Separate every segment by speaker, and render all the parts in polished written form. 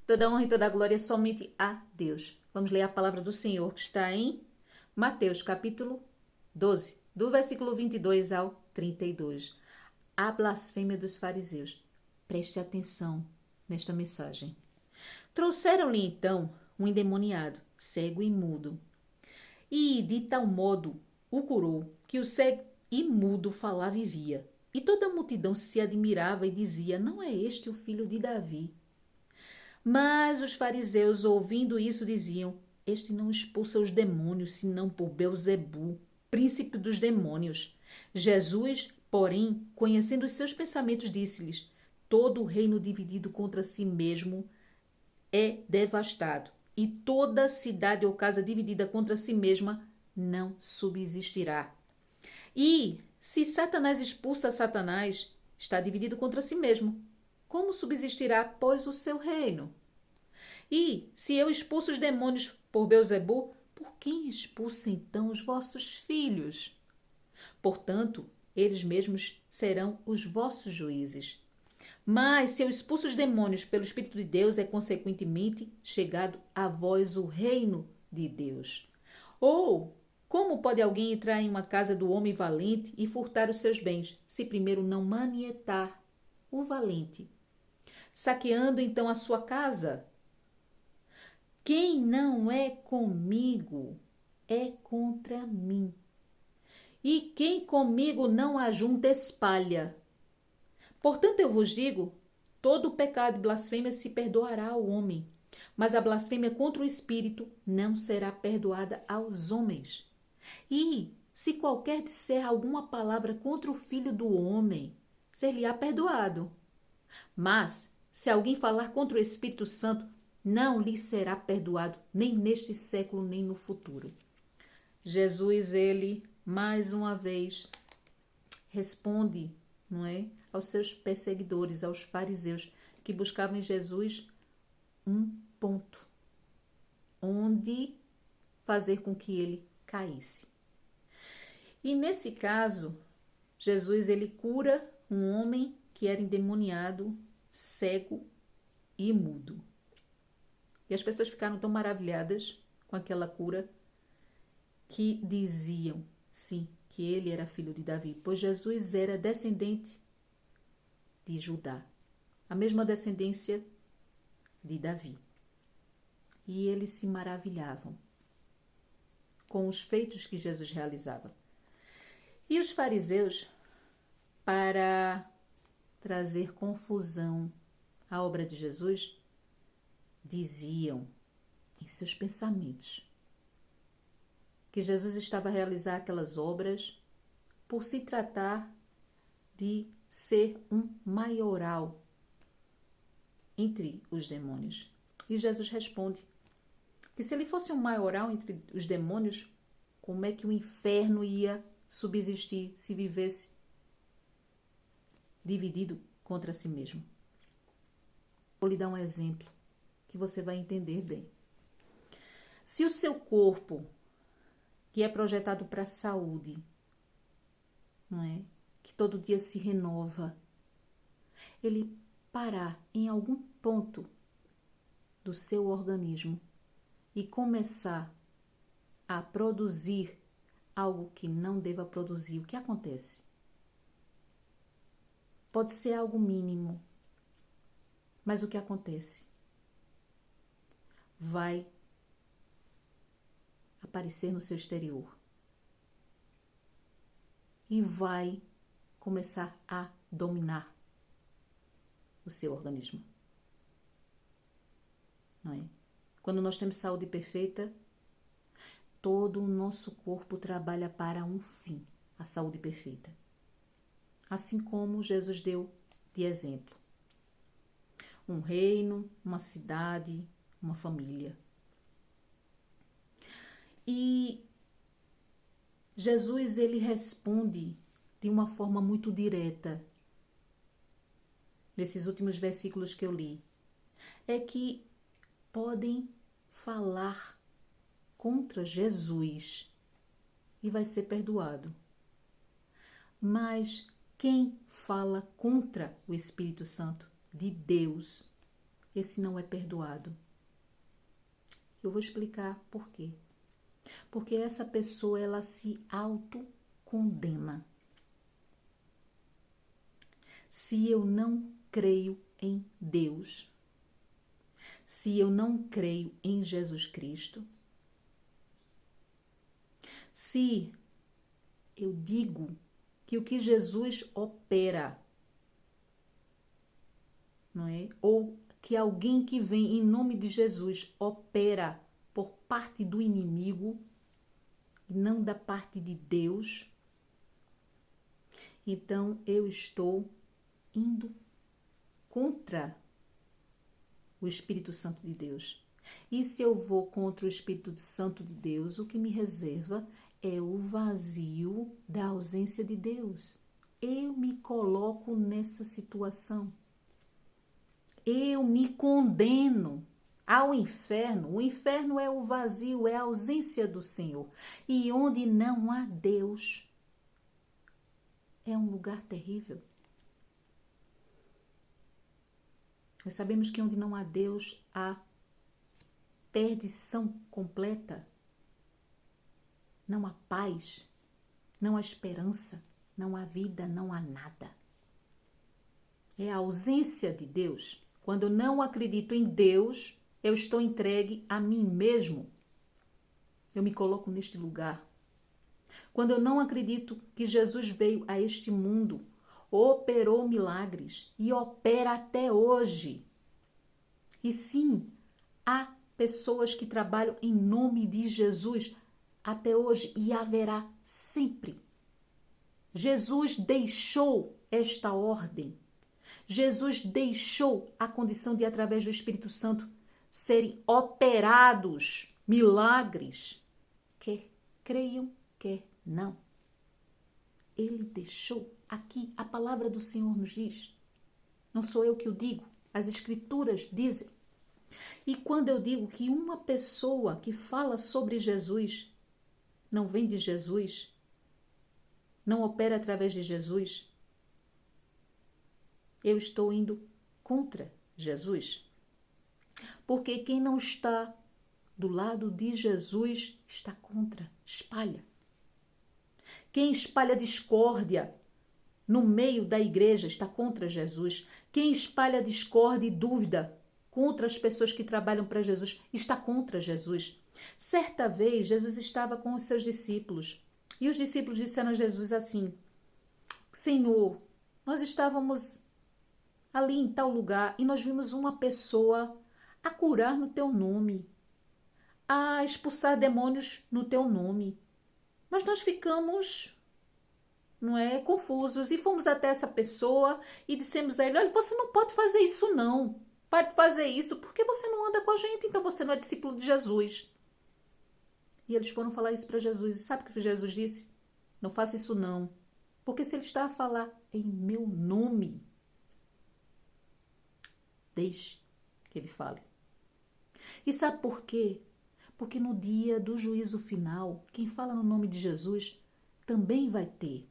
Speaker 1: Toda honra e toda glória somente a Deus. Vamos ler a palavra do Senhor que está em Mateus capítulo 12, do versículo 22 ao 32. A blasfêmia dos fariseus. Preste atenção nesta mensagem. Trouxeram-lhe então um endemoniado, cego e mudo. E de tal modo o curou que o cego e mudo falava e via. E toda a multidão se admirava e dizia: não é este o filho de Davi? Mas os fariseus, ouvindo isso, diziam: este não expulsa os demônios, senão por Belzebu, príncipe dos demônios. Jesus, porém, conhecendo os seus pensamentos, disse-lhes: todo o reino dividido contra si mesmo é devastado, e toda cidade ou casa dividida contra si mesma não subsistirá. E se Satanás expulsa Satanás, está dividido contra si mesmo. Como subsistirá, pois, o seu reino? E se eu expulso os demônios por Belzebu, por quem expulsa então os vossos filhos? Portanto, eles mesmos serão os vossos juízes. Mas se eu expulso os demônios pelo Espírito de Deus, é consequentemente chegado a vós o reino de Deus. Ou como pode alguém entrar em uma casa do homem valente e furtar os seus bens, se primeiro não manietar o valente? Saqueando então a sua casa? Quem não é comigo é contra mim. E quem comigo não ajunta espalha. Portanto, eu vos digo, todo pecado e blasfêmia se perdoará ao homem, mas a blasfêmia contra o Espírito não será perdoada aos homens. E se qualquer disser alguma palavra contra o Filho do homem, ser-lhe-á perdoado. Mas, se alguém falar contra o Espírito Santo, não lhe será perdoado, nem neste século, nem no futuro. Jesus, ele, mais uma vez, responde, não é, aos seus perseguidores, aos fariseus, que buscavam em Jesus um ponto onde fazer com que ele caísse. E nesse caso, Jesus, ele cura um homem que era endemoniado, cego e mudo. E as pessoas ficaram tão maravilhadas com aquela cura que diziam, sim, que ele era filho de Davi, pois Jesus era descendente de Judá, a mesma descendência de Davi. E eles se maravilhavam com os feitos que Jesus realizava. E os fariseus, para trazer confusão à obra de Jesus, diziam em seus pensamentos que Jesus estava a realizar aquelas obras por se tratar de ser um maioral entre os demônios. E Jesus responde que se ele fosse um maioral entre os demônios, como é que o inferno ia subsistir se vivesse dividido contra si mesmo? Vou lhe dar um exemplo que você vai entender bem. Se o seu corpo, que é projetado para a saúde, não é? Que todo dia se renova, ele parar em algum ponto do seu organismo e começar a produzir algo que não deva produzir, o que acontece? Pode ser algo mínimo, mas o que acontece? Vai aparecer no seu exterior e vai começar a dominar o seu organismo. Não é? Quando nós temos saúde perfeita, todo o nosso corpo trabalha para um fim, a saúde perfeita. Assim como Jesus deu de exemplo. Um reino, uma cidade, uma família. E Jesus, ele responde de uma forma muito direta, nesses últimos versículos que eu li. É que podem falar contra Jesus e vai ser perdoado. Mas quem fala contra o Espírito Santo de Deus, esse não é perdoado. Eu vou explicar por quê. Porque essa pessoa, ela se autocondena. Se eu não creio em Deus, se eu não creio em Jesus Cristo, se eu digo que o que Jesus opera, não é? Ou que alguém que vem em nome de Jesus opera por parte do inimigo, e não da parte de Deus, então eu estou indo contra o Espírito Santo de Deus. E se eu vou contra o Espírito Santo de Deus, o que me reserva é o vazio da ausência de Deus. Eu me coloco nessa situação. Eu me condeno ao inferno. O inferno é o vazio, é a ausência do Senhor. E onde não há Deus, é um lugar terrível. Nós sabemos que onde não há Deus, há perdição completa. Não há paz, não há esperança, não há vida, não há nada. É a ausência de Deus. Quando eu não acredito em Deus, eu estou entregue a mim mesmo. Eu me coloco neste lugar. Quando eu não acredito que Jesus veio a este mundo, operou milagres e opera até hoje. E sim, há pessoas que trabalham em nome de Jesus até hoje e haverá sempre. Jesus deixou esta ordem. Jesus deixou a condição de, através do Espírito Santo, serem operados milagres, quer creiam, quer não. Ele deixou. Aqui a palavra do Senhor nos diz. Não sou eu que o digo, as Escrituras dizem. E quando eu digo que uma pessoa que fala sobre Jesus não vem de Jesus, não opera através de Jesus, eu estou indo contra Jesus. Porque quem não está do lado de Jesus está contra, espalha. Quem espalha discórdia no meio da igreja está contra Jesus. Quem espalha discórdia e dúvida contra as pessoas que trabalham para Jesus está contra Jesus. Certa vez, Jesus estava com os seus discípulos e os discípulos disseram a Jesus assim: Senhor, nós estávamos ali em tal lugar e nós vimos uma pessoa a curar no teu nome, a expulsar demônios no teu nome. Mas nós ficamos, não é, confusos e fomos até essa pessoa e dissemos a ele: olha, você não pode fazer isso não. Pare de fazer isso porque você não anda com a gente, então você não é discípulo de Jesus. E eles foram falar isso para Jesus. E sabe o que Jesus disse? Não faça isso não. Porque se ele está a falar em meu nome, deixe que ele fale. E sabe por quê? Porque no dia do juízo final, quem fala no nome de Jesus também vai ter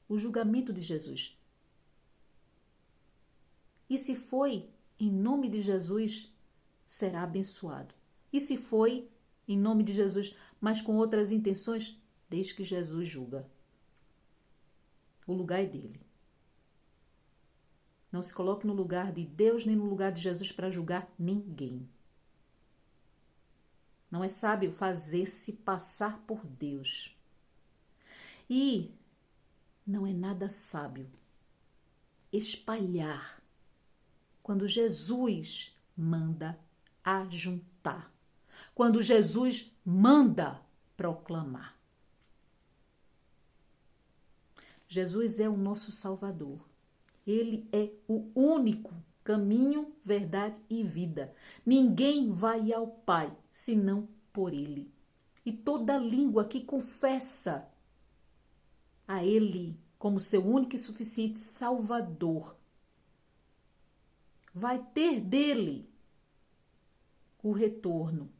Speaker 1: o julgamento de Jesus. E se foi em nome de Jesus, será abençoado. E se foi em nome de Jesus, mas com outras intenções, desde que Jesus julga. O lugar é dele. Não se coloque no lugar de Deus nem no lugar de Jesus para julgar ninguém. Não é sábio fazer-se passar por Deus. E não é nada sábio espalhar quando Jesus manda ajuntar. Quando Jesus manda proclamar. Jesus é o nosso Salvador. Ele é o único caminho, verdade e vida. Ninguém vai ao Pai senão por Ele. E toda língua que confessa a Ele como seu único e suficiente Salvador vai ter dele o retorno